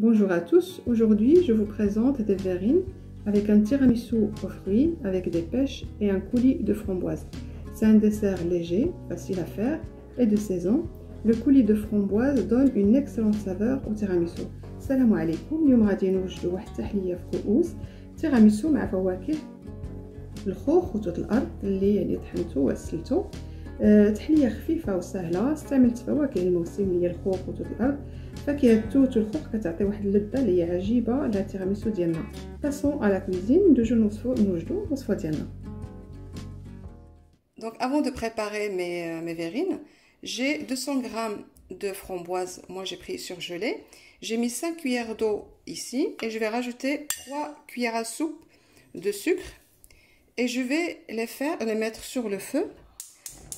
Bonjour à tous, aujourd'hui je vous présente des verrines avec un tiramisu aux fruits avec des pêches et un coulis de framboise. C'est un dessert léger, facile à faire et de saison. Le coulis de framboise donne une excellente saveur au tiramisu. Salam alaikum, اليوم غادي نوجدوا واحد التحليه في كؤوس تيراميسو مع فواكه الخوخ وتوت الارض اللي طحنته وغسلته. تحليه خفيفه وسهله، استعملت فواكه الموسم اللي هي الخوخ وتوت الارض. فاكهه التوت والخوخ كتعطي واحد اللذه اللي هي عجيبه لها التيراميسو ديالنا. Passons à la cuisine. ندوزو نوجدوا الوصفه ديالنا. Donc avant de préparer mes verrines, j'ai 200 g de framboise. Moi j'ai pris surgelé. J'ai mis 5 cuillères d'eau ici et je vais rajouter 3 cuillères à soupe de sucre et je vais les mettre sur le feu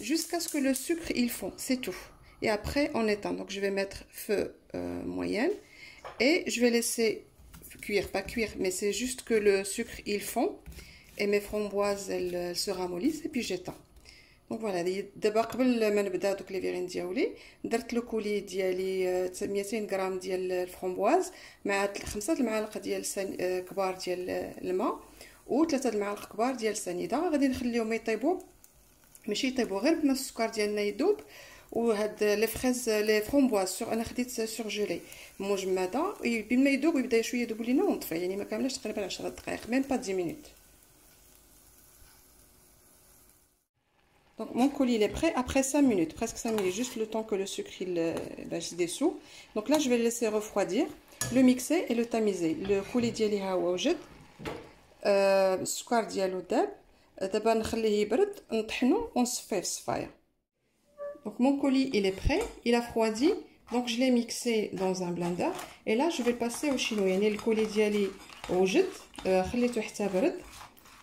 jusqu'à ce que le sucre il fond, c'est tout. Et après on éteint. Donc je vais mettre feu moyenne et je vais laisser cuire, pas cuire, mais c'est juste que le sucre il fond et mes framboises elles se ramollissent et puis j'éteins. Donc voilà, d'abord قبل ما نبدا دوك لي فيرين ديالي درت لو كولي ديالي 200 غرام ديال الفرامبواز مع 5 المعالق ديال كبار ديال الماء و3 المعالق كبار ديال السنيده. غادي نخليهم يطيبوا، ماشي يطيبوا غير بما السكر ديالنا يذوب. وهاد لي فريز لي فرومبواز انا خديت سورجيلي مجمده بما يذوب ويبدا شويه يذوب لينا ونطفي، يعني ما كاملاش تقريبا 10 دقائق، ميم با 10 minutes. Donc mon coulis il est prêt après 5 minutes, presque 5 minutes, juste le temps que le sucre il se dissout. Donc là je vais le laisser refroidir, le mixer et le tamiser. Le coulis ديالي ها هو وجد، السكر ديالو داب. دابا نخليه يبرد نطحنو ونصفيه في الصفايه. Donc mon coulis il est prêt, il a refroidi. Donc je l'ai mixé dans un blender et là je vais le passer au chino. يعني الكولي ديالي وجد، خليته حتى برد،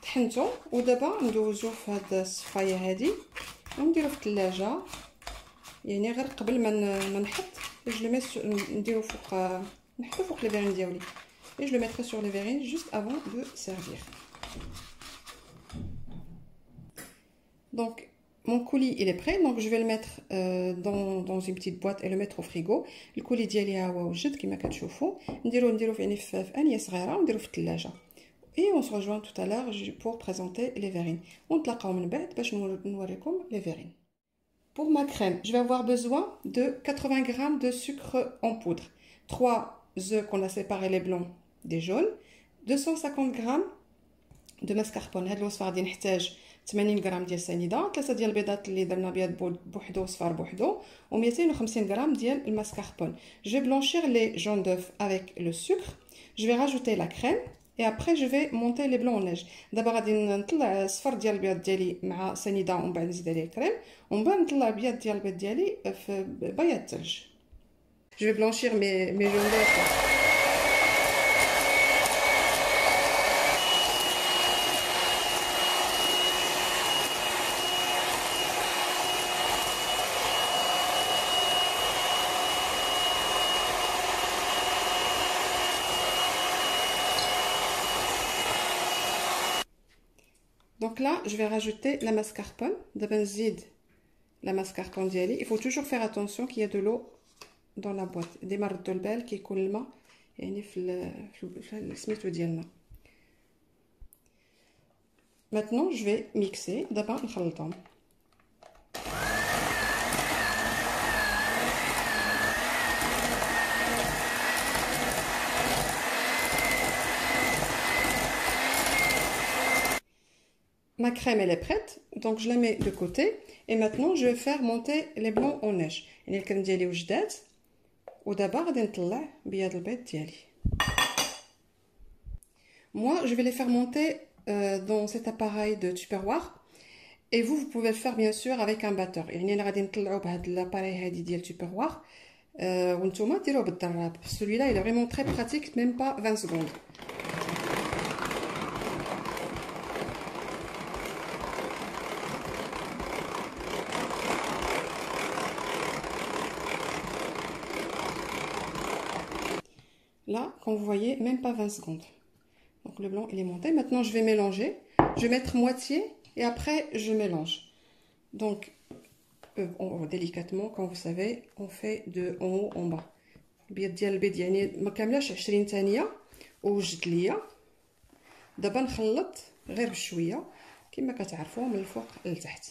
طحنته ودابا ندوزو في هاد الصفايه هادي ونديرو في الثلاجه، يعني غير قبل ما نحط je le mets نديرو فوق، نحطو فوق لي فيرين ديالي et je le mettrai sur les verrines juste avant de servir. Donc mon coulis il est prêt, donc je vais le mettre dans une petite boîte et le mettre au frigo. الكولي ديالي ها هو وجد كما كتشوفوا، نديرو يعني في انيه صغيره ونديرو في الثلاجه. Et on se rejoint tout à l'heure pour présenter les verrines. On te la من بعد باش نوريكم les verrines. Pour ma crème, je vais avoir besoin de 80 g de sucre en poudre, 3 œufs qu'on a séparé les blancs des jaunes, 250 g de mascarpone. هاد الوصفه غادي نحتاج 80 g ديال السنيده، 3 ديال البيضات اللي درنا بيض بوحدو وصفار بوحدو، و250 g ديال الماسكاربون. Je vais blanchir les jaunes d'œufs avec le sucre. Je vais rajouter la crème. Et après je vais monter les blancs en neige. D'abord غادي نطلع الصفر ديال البيض ديالي مع سنيده ومن بعد نزيد عليه الكريم، ومن بعد نطلع البيض ديال البيض ديالي في بياض الثلج. Je vais blanchir mes jaunes d'œufs. Donc là, je vais rajouter la mascarpone. D'abord, nzid la mascarpone diali. Il faut toujours faire attention qu'il y a de l'eau dans la boîte. Des marques de l'bel qui coulent le main. Maintenant, je vais mixer. D'abord, نخلطهم. Ma crème elle est prête, donc je la mets de côté et maintenant je vais faire monter les blancs en neige. يعني الكريم ديالي وجدات ودابا غادي نطلع بياض البيض ديالي. Moi je vais les faire monter dans cet appareil de tupperware et vous pouvez le faire bien sûr avec un batteur. يعني انا غادي نطلعو بهاد l'appareil هادي ديال tupperware وانتوما ديروه بالدراب. Celui-là il est vraiment très pratique, même pas 20 secondes. Là, comme vous voyez, même pas 20 secondes. Donc le blanc, il est monté. Maintenant, je vais mélanger. Je vais mettre moitié et après, je mélange. Donc, délicatement, comme vous savez, on fait de en haut en bas. البيض ديال البيض يعني ما كاملاش 20 ثانيه ووجد ليا. دابا نخلط غير بشويه كما كتعرفوا من الفوق لتحت.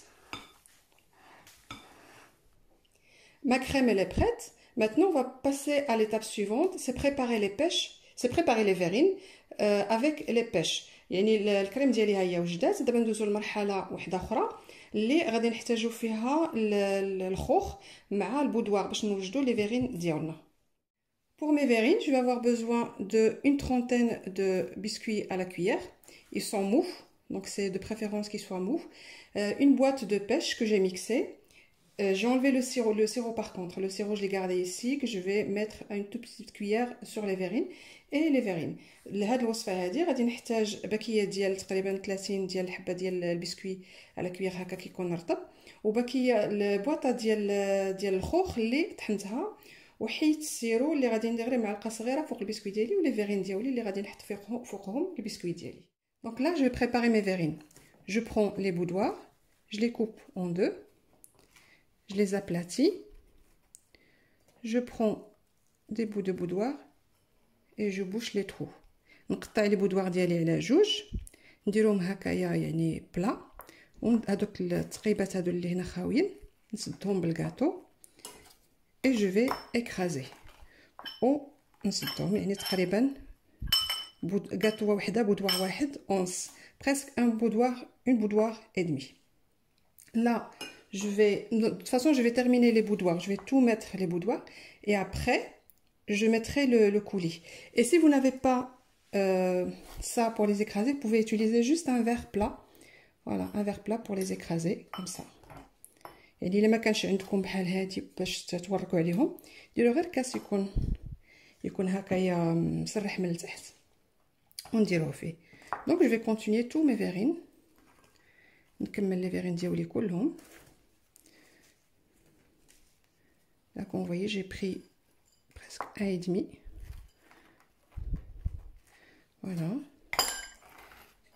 Ma crème elle est prête. Maintenant on va passer à l'étape suivante, c'est préparer les pêches, c'est préparer les verrines avec les pêches. يعني الكريم ديالي ها هي وجدات. دابا ندوزو لمرحله واحده اخرى اللي غادي نحتاجو فيها الخوخ مع البودوار باش نوجدو لي فيرين ديالنا. Pour mes verrines, je vais avoir besoin d'une trentaine de biscuits à la cuillère. Ils sont mous, donc c'est de préférence qu'ils soient mous. Une boîte de pêche que j'ai mixée. J'ai enlevé le sirop. Le sirop par contre, le sirop je l'ai gardé ici, que je vais mettre à une toute petite cuillère sur les verrines et les verrines. لهاد الوصفه هذه غادي نحتاج باكيه ديال تقريبا 30 ديال الحبه ديال البسكوي على كوير هكا كيكون رطب، وباكيه البواطه ديال الخوخ اللي طحنتها، وحيت السيرو اللي غادي ندير غير معلقه صغيره فوق البسكوي ديالي ولي فيرين ديالي اللي غادي نحط فوقهم البسكوي ديالي. Donc là je vais préparer mes verrines. Je prends les boudoirs, je les coupe en deux. Je les aplatis. Je prends des bouts de boudoir et je bouche les trous. نقطع لي بودوار ديالي على جوج، نديرهم هكايا يعني بلا، وهذوك التقيبات هادو اللي هنا خاويين نسدهم بالكاطو et je vais écraser ونسدهم يعني تقريبا كاطو وحده بودوار واحد اونس، presque un boudoir et demi. Là de toute façon je vais terminer les boudoirs, je vais tout mettre les boudoirs et après je mettrai le coulis. Et si vous n'avez pas ça pour les écraser, vous pouvez utiliser juste un verre plat. Voilà, un verre plat pour les écraser comme ça. يعني الا ما كانش عندكم بحال هادي باش توركوا عليهم ديروا غير كاس يكون هكايا مسرح من التحت ونديروه فيه. Donc je vais continuer tous mes verrines. نكمل les verrines ديالي كلهم. Là comme vous voyez j'ai pris presque 1,5. Voilà.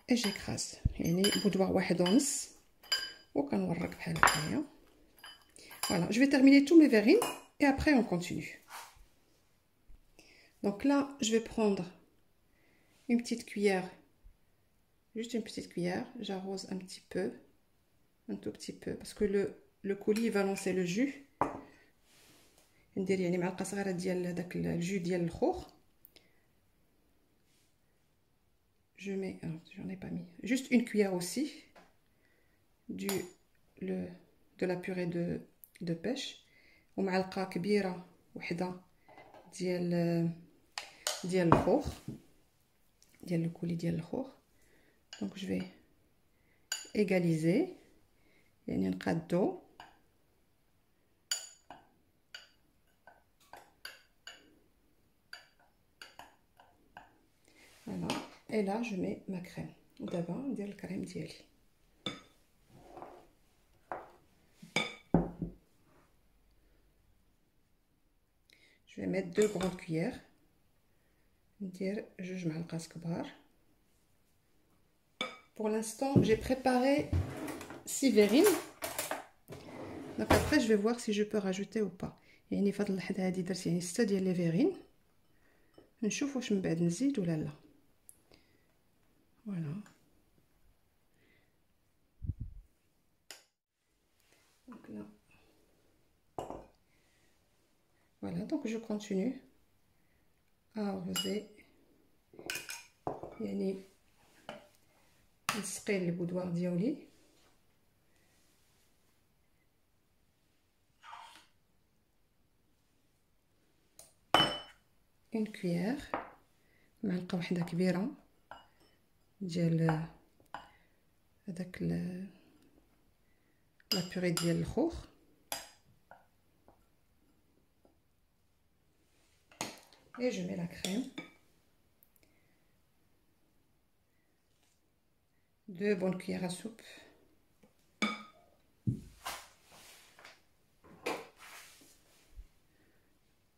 Et j'écrase. يعني بودوار واحد ونص وكنورك بحال هكايا. Voilà, je vais terminer tous mes verrines et après on continue. Donc là, je vais prendre une petite cuillère, juste une petite cuillère. J'arrose un petit peu, un tout petit peu, parce que le coulis va lancer le jus. ندير يعني معلقه صغيره ديال داك الجو ديال الخوخ. Je mets, j'en ai pas mis, juste une cuillère aussi de la purée de pêche ومعلقه كبيره وحده ديال الخوخ ديال الكولي ديال الخوخ. Donc je vais égaliser يعني نقادو. Voilà, et là je mets ma crème. D'abord ندير الكريم ديالي. Je vais mettre 2 grandes cuillères. ندير 2 معلقات كبار. Pour l'instant, j'ai préparé 6 verrines. Donc après, je vais voir si je peux rajouter ou pas. يعني في هاد اللحظة هادي درت يعني 6 ديال لي فيرين. نشوف واش من بعد نزيد ولا لا. Voilà. Donc là. Voilà, donc je continue à arroser. يعني نسقي لي بودوار ديالي. une cuillère معلقه واحده كبيره ديال هذاك لا بوري ديال الخوخ. et je mets la crème. 2 bonnes cuillères à soupe.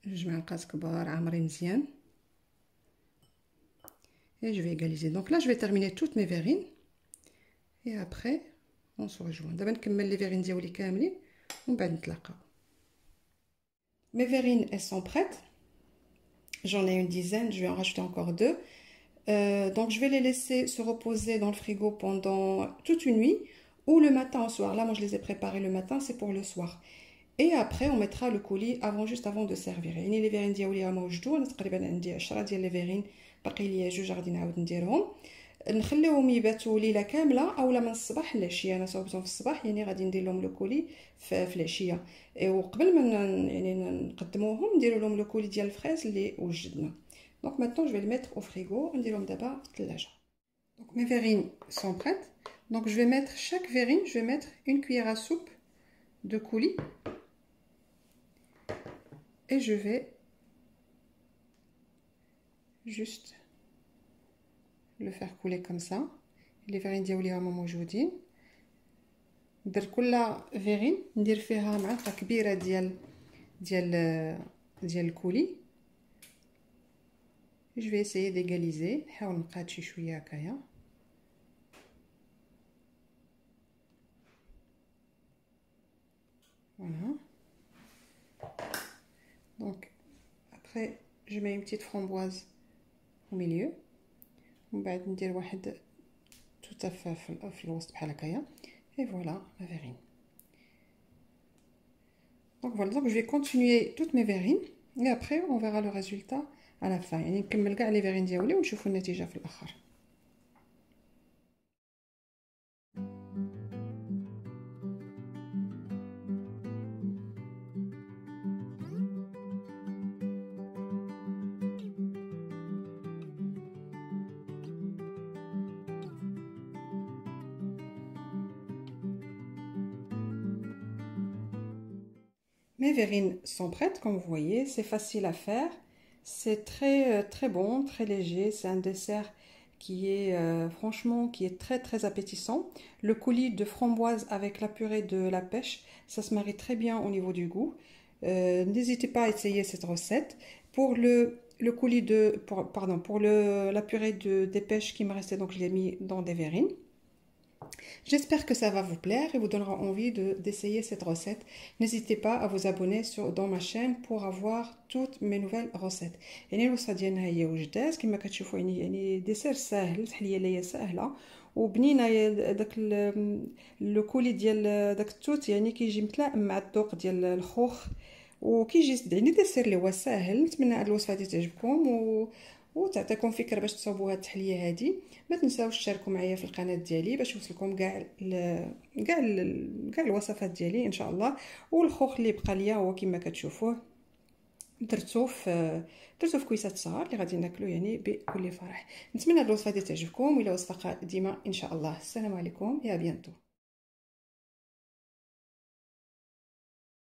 جوج معلقات كبار عامرين مزيان. et je vais égaliser. Donc là je vais terminer toutes mes verrines et après on se rejoint. دابا نكمل لي فيرين ديالي كاملين ومن بعد نتلاقاو. Mes verrines elles sont prêtes. J'en ai une dizaine, je vais en rajouter encore deux. Donc je vais les laisser se reposer dans le frigo pendant toute une nuit ou le matin au soir. Là, moi je les ai préparés le matin, c'est pour le soir. Et après on mettra le coulis juste avant de servir. يعني لي فيرين ديالي راهم موجودين، تقريبا عندي 10 ديال لي فيرين، باقي لي جوج غادي نعاود نديرهم. نخليهم يباتوا ليله كامله اولا من الصباح للعشيه. انا صوبتهم في الصباح يعني غادي ندير لهم لو كولي في العشيه. وقبل ما يعني نقدموهم نديروا لهم لو كولي ديال الفريز اللي وجدنا. Donc maintenant, je vais les mettre au frigo. On dit l'homme d'abord, donc mes verrines sont prêtes. Donc je vais mettre chaque verrine, je vais mettre une cuillère à soupe de coulis. Et je vais juste le faire couler comme ça. Les verrines ديالي راهم موجودين. ندير كل فيرين ندير فيها معلقة كبيرة ديال الكولي. Je vais essayer d'égaliser. نحاول نقاد شي شويه هكايا. Voilà. Donc après je mets une petite framboise au milieu. ومن بعد ندير واحد توتة في الوسط بحال هكايا. Et voilà ma verrine. Donc voilà, donc je vais continuer toutes mes verrines et après on verra le résultat à la fin. يعني نكمل كاع لي فيرين ديالي ونشوفوا النتيجه في الاخر. Mes verrines sont prêtes, comme vous voyez, c'est facile à faire, c'est très bon, très léger, c'est un dessert qui est franchement qui est très appétissant. Le coulis de framboise avec la purée de la pêche, ça se marie très bien au niveau du goût. N'hésitez pas à essayer cette recette. Pour le coulis pour la purée des pêches qui me restait, donc je l'ai mis dans des verrines. J'espère que ça va vous plaire et vous donnera envie d'essayer cette recette. N'hésitez pas à vous abonner dans ma chaîne pour avoir toutes mes nouvelles recettes. يعني الوصفه ديالنا هي وجدات كما كتشوفوا يعني ديسير ساهل، تحليه ليا ساهله وبنينه. داك لو كولي ديال داك التوت يعني كيجي متلائم مع الذوق ديال الخوخ وكيجي يعني ديسير اللي هو ساهل. نتمنى هاد الوصفه دي تعجبكم وتعطيكم فكره باش تصاوبوا هاد التحليه هادي. ما تنساوش تشاركوا معايا في القناه ديالي باش يوصلكم كاع الوصفات ديالي ان شاء الله. والخوخ اللي بقى ليا هو كما كتشوفوه درتو في كويسات صغار اللي غادي ناكلو يعني بكل فرح. نتمنى هاد الوصفه دي تعجبكم، والى وصفه قادمه ان شاء الله. السلام عليكم، يا بيانتو.